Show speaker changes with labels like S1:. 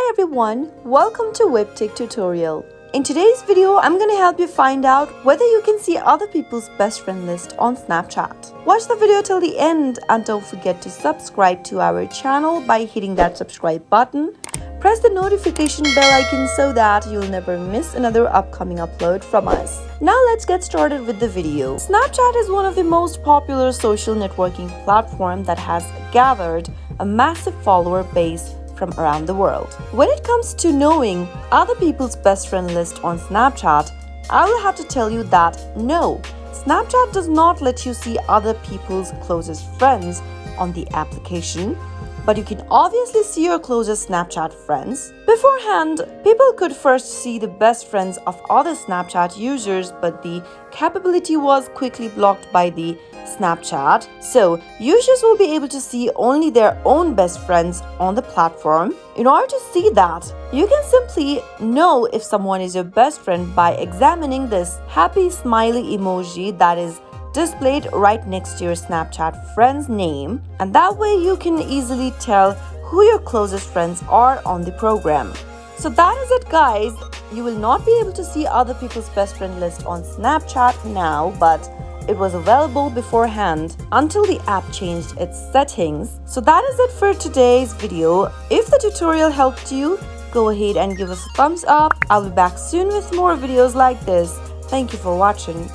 S1: everyone, welcome to Webtech Tutorial. In today's video, I'm going to help you find out whether you can see other people's best friend list on Snapchat. Watch the video till the end and don't forget to subscribe to our channel by hitting that subscribe button. Press the notification bell icon so that you'll never miss another upcoming upload from us. Now let's get started with the video. Snapchat is one of the most popular social networking platforms that has gathered a massive follower base from around the world. When it comes to knowing other people's best friend list on Snapchat, I will have to tell you that no, Snapchat does not let you see other people's closest friends on the application, but you can obviously see your closest Snapchat friends. Beforehand, people could first see the best friends of other Snapchat users, but the capability was quickly blocked by the Snapchat. So, users will be able to see only their own best friends on the platform. In order to see that, you can simply know if someone is your best friend by examining this happy smiley emoji that is displayed right next to your Snapchat friend's name, and that way you can easily tell who your closest friends are on the program. So that is it, guys. You will not be able to see other people's best friend list on Snapchat now, but it was available beforehand until the app changed its settings. So that is it for today's video. If the tutorial helped you, go ahead and give us a thumbs up. I'll be back soon with more videos like this. Thank you for watching.